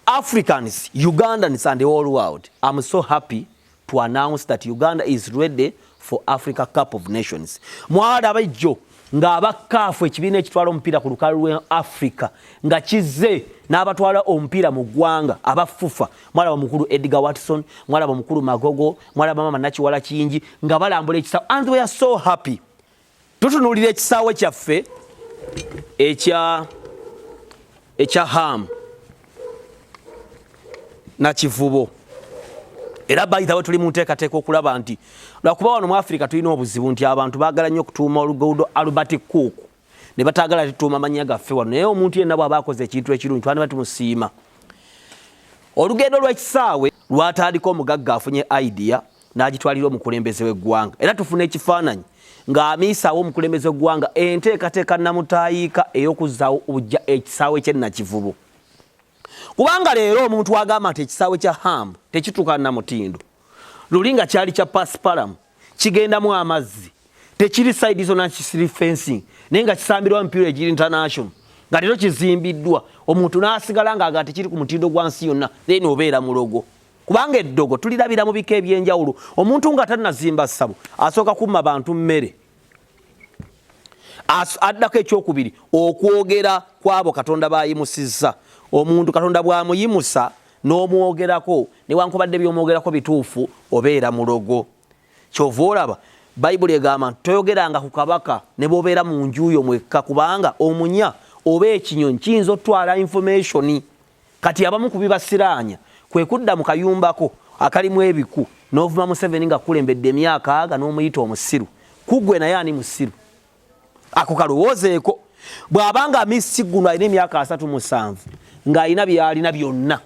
Africans, Ugandans and the whole world, I'm so happy to announce that Uganda is ready for Africa Cup of Nations. Mwada abaijjo nga abakaafu ekibiina ekitwala omupiira ku lukalu lwa Africa nga kize n'abatwala omupiira mu ggwanga abafufa mwalaba mukulu Edgar Watson, mwalaba mukulu Magogo, mwalaba mama Nakiwala Kingi nga balambula ekisaawe, and we are so happy. Tutunuulira ekisaawe kyaffe ekya ham Nakivubo. Era bayitawo tuli mu nteekateeka okulaba nti lwakuba wano mu Africa tulina obuzibu nti abantu baagala nnyo okutuuma oluguudo Albert Cook ne bataagala tutuuma amannya gaffe wano, naye omuntu yenna bw'aba akoze ekintu ekirungi twandibadde tumusiima. Olugendo lw'ekisaawe lwatandika omugagga afunye idea n'agitwalira omukulembeze w'eggwanga, era tufuna ekifaananyi ng'amiisaawo omukulembeze w'eggwanga enteekateeka nnamutaayiika ey'okuzzaawo obujja ekisaawe ky'e Nakivubo. Kubanga leero omuntu agamba nti ekisaawe kya ham tekituuka Namutindo, luli nga kyali kya Paspalam, kigendamu amazzi, tekiri side zone kisiri fencing, naye nga kisambirwa emipiira egiri international, nga leero kizimbiddwa, omuntu n'asigala nga tekiri ku mutindo gwa nsi yonna, then obeera mulogo. Kubanga eddogo tulirabira mu bika eby'enjawulo, omuntu nga tannazimba ssabo asooka kumma bantu mmere, addako ekyokubiri okwogera kwabo Katonda baayimusizza. Omuntu Katonda bw'amuyimusa n'omwogerako newankubadde by'omwogerako bituufu obeera mulogo. Kyova olaba Bayibuli egamba nti toyogeranga ku kabaka ne bw'obeera mu nju yo mwekka, kubanga omunya oba ekinyonyi kiyinza otwala information. Kati abamu ku bibasiraanya kwe kudda mu kayumbako akalimu ebiku n'ovuma Museveni nga kulembedde emyaka aga n'omuyita omusiru. Kugwe naye ani musiru? Ako kalowoozeeko. Bw'abanga Miss guno alina emyaka 37 ng'alina byalina byonna,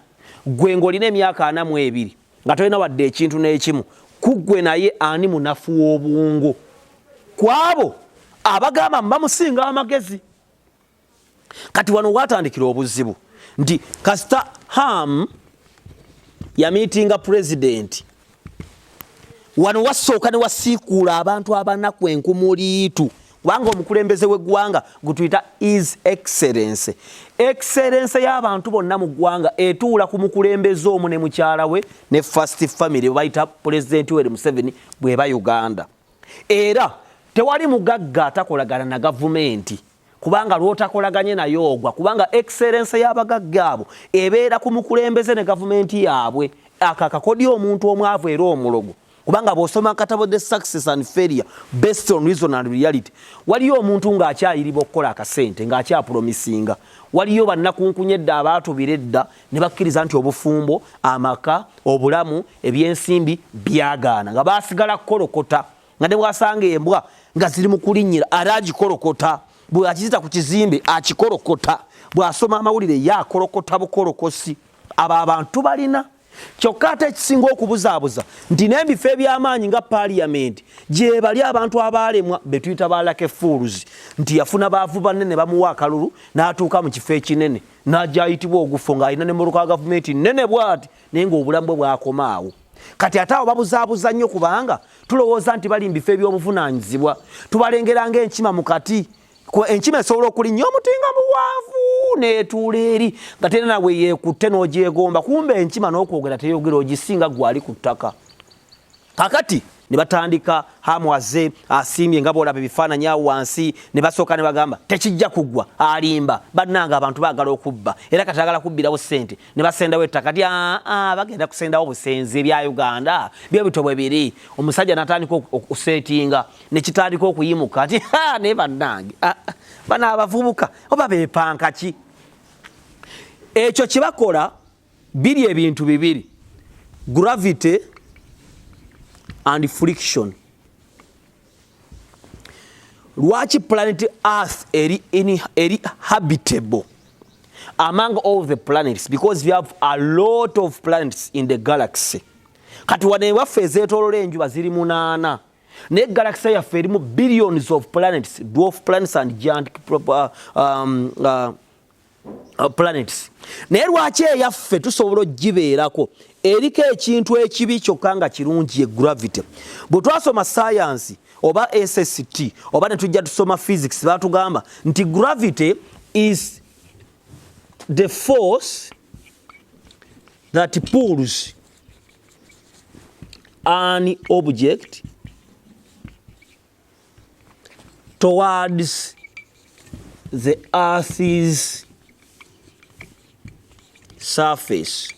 gwe ng'olina emyaka 42 nga tolina wadde ekintu n'ekimu, kugwe naye ani munafu w'obwongo? Kwabo abagamba bamusinga amagezi. Kati wano watandikira obuzibu nti kasita ham ya meetinga president wano wasooka ne wasiikuula abantu abanaku enkumuliitu, kubanga omukulembeze w'eggwanga gutuyita his excellence. Excellence y'abantu bonna mu ggwanga etuula ku mukulembeze omu ne mukyala we ne first family bayita President Yoweri Museveni bw'eba Uganda. Era tewali mugagga atakolagana na gavumenti, kubanga lw'otakolaganye nayo ogwa, kubanga excellence y'abagagga abo ebeera ku mukulembeze ne gavumenti yaabwe. Akakakodi omuntu omwavu era omulogo, kubanga bw'osoma akatabo The Success and Failure Based on Reason and Reality, waliyo omuntu ng'akyayiriba okukola akasente ng'akyapromisinga. Waliyo bannakunkunyedda abaatubira edda ne bakkiriza nti obufumbo, amaka, obulamu, ebyensimbi byagaana, nga baasigala kukolokota, nga ne bwasanga embwa nga ziri mu kulinnyira era agikolokota, bw'akizita ku kizimbe akikolokota, bw'asoma amawulire ye akolokota bukolokosi. Abo abantu balina kyokka ate ekisinga okubuzaabuza nti n'ebifo eby'amaanyi nga Parliament gye bali abantu abaalemwa be tuyita ba Lucky Fools, nti yafuna baavu banne ne bamuwa akalulu n'atuuka mu kifo ekinene n'ajja ayitibwa ogufo ng'alina ne muluka gavumenti nnene bw'ati naye ng'obulamu bwe bwakomaawo. Kati ate awo babuzaabuza nnyo kubanga tulowooza nti bali mu bifo eby'obuvunaanyizibwa, tubalengera ng'enkima mu kati. Enkima esobola okulinnya omutinga muwanvu n'etuula eri nga tena nawe yeekutte n'ogyegomba, kumbe enkima n'okwogera teyogera ogisinga gwali ku ttaka. Kakati ne batandika hamwaze asimbye nga bw'olaba ebifaananyi awo wansi, ne basooka ne bagamba tekijja kuggwa, alimba bannanga abantu baagala okubba era kati agala kubbirawo ssente, ne basendawo ettaka. Kati bagenda kusendawo obusenzi ebya Uganda byo bitobwe biri. Omusajja n'atandika okuseetinga ne kitandika okuyimuka nti naye bannange bano abavubuka oba beepanka ki? Ekyo kye bakola biri ebintu bibiri: gravity and friction. Lwaki planet Earth eri habitable among all the planets? Because we have a lot of planets in the galaxy. Kati wane waffe ezeetoolola enjuba ziri 8, naye galaxy yaffe erimu billions of planets, dwarf planets and giant planets. Naye lwaki eyaffe tusobola ogibeerako? Eriko ekintu ekibi kyokka nga kirungi, ye gravity. Bwe twasoma science oba SST oba ne tujja tusoma physics, batugamba nti gravity is the force that pulls an object towards the earth's surface.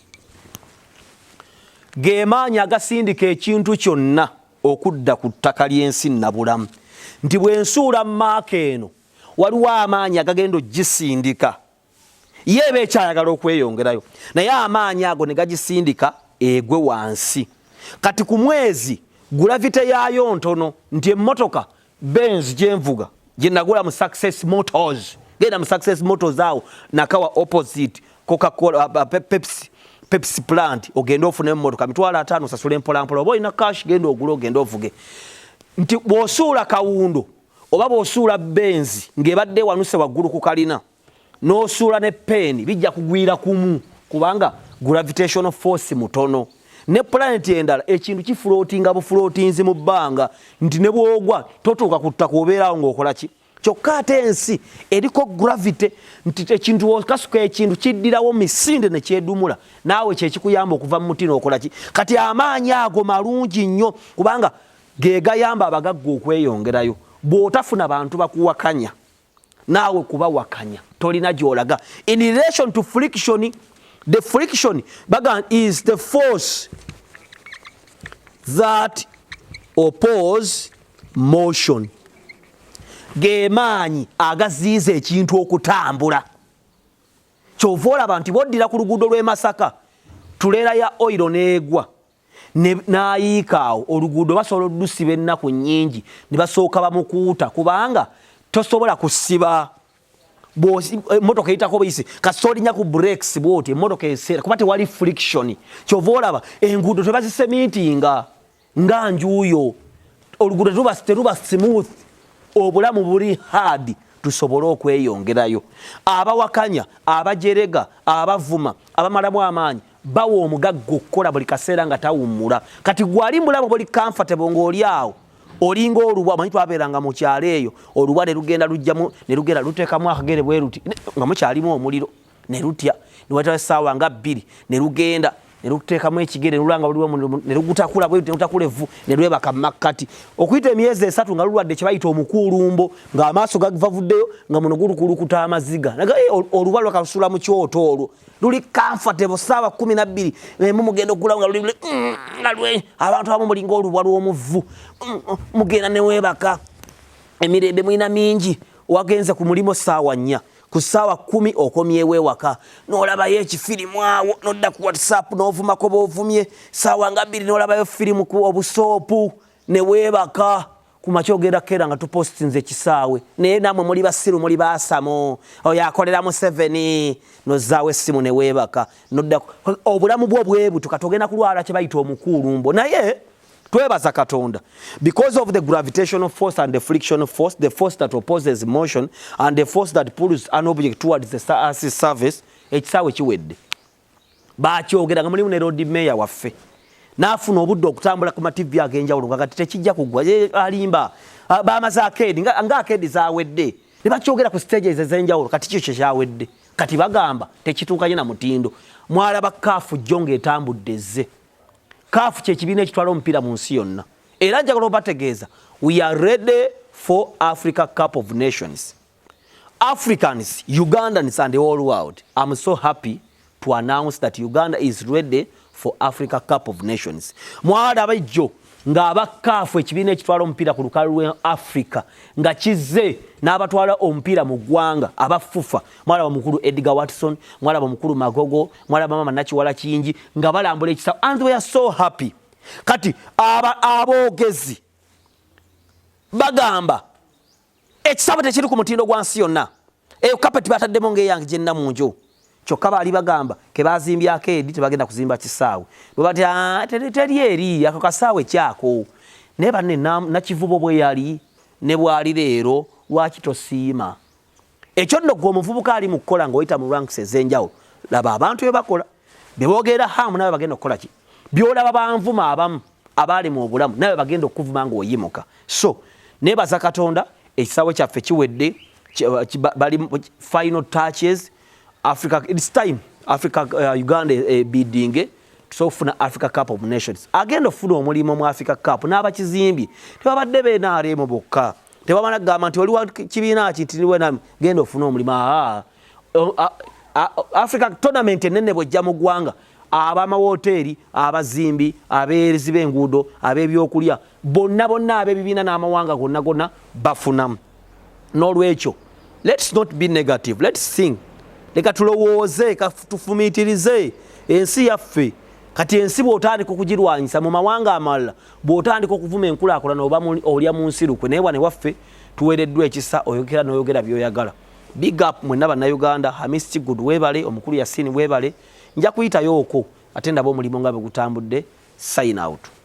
Gemaanyi agasindika ekintu kyonna okudda ku ttaka ly'ensi nnabulamu. Nti bwensuula maaka eno waliwo amaanyi agagenda ogisindika. Ye eba ekyayagala okweyongerayo. Naye amaanyi ago ne gagisindika egwe wansi. Kati ku mwezi gravity yaayo ntono. Nti emmotoka Benz gyenvuga gye nagula mu Success Motors. Genda mu Success Motors awo nakawa opposite Coca-Cola Pepsi plant ogenda ofuna emmotoka mitwalo 5 osasula mpolampola. Oba olina cash genda ogula ogenda ovuge. Nti bw'osuula kawundo oba bw'osuula Benz ng'ebadde wanuse waggulu ku kalina n'osuula ne peeni bijja kugwira kumu kubanga gravitational force mutono. Ne planet endala ekintu kiflootinga buflootinzi mu bbanga nti ne bwogwa totuuka ku ttaka obeerawo ng'okola ki. Kyokka ate ensi eriko gravity nti ekintu okasuka ekintu kiddirawo misinde ne kyedumula naawe kyekikuyamba okuva mu muti n'okola ki. Kati amaanyi ago malungi nnyo kubanga ge gayamba abagagga okweyongerayo. Bw'otafuna bantu bakuwakanya naawe kubawakanya tolina gy'olaga. In relation to friction, the friction is the force that oppose motion. Gemaanyi agaziiza ekintu okutambula. Kyova olaba nti boddira ku luguudo lw'e Masaka tuleera ya oil n'egwa n'ayiikaawo oluguudo basobola olusiba ennaku nnyingi ne basooka bamukuuta kubanga tosobola kusiba emmotoka eyitako buyisi kasita olinya ku brakes bwoti emmotoka eseera kuba tewali friction. Kyova olaba enguudo tebazisemiitinga nga njuuyo oluguudo teruba smooth. Obulamu buli hard tusobole okweyongerayo. Abawakanya, abajerega, abavuma, abamalamu amaanyi bawa omugagga okukola buli kaseera nga tawummula. Kati gwali mulamu buli comfortable ng'oli awo olinga olubwa amanyi twabeeranga mu kyalo eyo olubwa ne lugenda lujjamu ne lugenda luteekamu akagere bwe luti nga mukyalimu omuliro ne lutya ne watawo essaawa nga 2 ne lugenda ne luteekamu ekigere lulanga luliwo ne lugutakula bwe lutakula evvu ne lwebaka mu makkati. Okuyita emyezi 3 nga lulwadde kye bayita omukuulumbo ng'amaaso gavavuddeyo nga muno gulukulukuta amaziga. Naga olubwa lwakasula mu kyoto olwo luli comfortable ssaawa 12 emu mugenda okulawo nga luli nga lwe abantu abamu mulinga olubwa lw'omuvvu mugenda ne weebaka emirembe mulina mingi wagenze ku mulimo ssaawa 4 ku ssaawa 10 okomyewo ewaka n'olabayo ekifirimu awo n'odda ku WhatsApp n'ovumako b'ovumye ssaawa nga 2 n'olabayo firimu ku obusoopu ne weebaka ku makya ogenda kera nga tupostinze Ekisaawe naye namwe muli basiru muli baasamo oyo akolera mu 7 n'ozzaawo essimu ne weebaka n'odda obulamu bwo bwebutu kati ogenda kulwala kye bayita omukuulumbo. Naye twebaza Katonda because of the gravitational force and the frictional force, the force that opposes motion and the force that pulls an object towards the earth's surface. Ekisaawe kiwedde baakyogera nga mulimu ne road mayor waffe n'afuna obudde okutambula ku mativi ag'enjawulo nga kati tekijja kugwa alimba bamaze akedi nga akedi zaawedde ne bakyogera ku stages ez'enjawulo kati kyo kyekyawedde kati bagamba tekituukanye na mutindo. Mwalaba kaafu jjo ng'etambudde ezze. Kaafu kyekibiina ekitwala omupiira mu nsi yonna era njagala obategeeza we are ready for Africa Cup of Nations. Africans, Ugandans and the whole world, I'm so happy to announce that Uganda is ready for Africa Cup of Nations. Mwalaba ijjo ng'abakaafu ekibiina ekitwala omupiira ku lukalu lwa Africa nga kizze n'abatwala omupiira mu ggwanga abafufa. Mwalaba mukulu Edgar Watson, mwalaba mukulu Magogo, mwalaba mama Nakiwala Kingi nga balambula Ekisaawe and we are so happy. Kati aboogezi bagamba Ekisaawe tekiri ku mutindo gwa nsi yonna. Eyo kapeti bataddemu ng'eyange gye nnamunjo. Kyokka baali bagamba ke bazimbyako edi tebagenda kuzimba Kisaawe. Bwe bati teri eri ako kasaawe kyako. Naye banne Nakivubo bwe yali ne bwali leero lwaki tosiima. Ekyo nno gwe omuvubuka ali mu kukola ng'oyita mu ranks ez'enjawulo. Laba abantu bye bakola. Be boogera hamu nawe bagenda okukola ki? Byolaba banvuma abamu abaali mu obulamu nawe bagenda okuvuma ng'oyimuka. So neebaza Katonda ekisaawe kyaffe kiwedde bali final touches. Africa, it's time Africa Uganda bidding tusofuna Africa Cup of Nations agenda ofuna omulimu mu Africa Cup n'abakizimbi tebabadde beenaaleemu bokka tebamala kugamba nti oliwa kibiina kitiriwe na genda ofuna omulimu Africa tournament enene bwejja mu ggwanga ab'amawoteeri abazimbi abeerezi b'enguudo ab'ebyokulya bonna ab'ebibiina n'amawanga gonna bafunamu n'olwekyo let's not be negative, let's think. Leka tulowooze tufumiitirize ensi yaffe kati ensi bw'otandika okugirwanyisa mu mawanga amalala bw'otandika okuvuma enkulaakulana oba olya mu nsirukwe naye wane waffe tuweereddwa ekisa oyogera n'oyogera by'oyagala. Big up mwenna bannayuganda. Hamis Kiggudu weebale, omukulu Yasini weebale. Nja kuyitayo okwo ate ndaba omulimu nga bwe gutambudde. Sign out.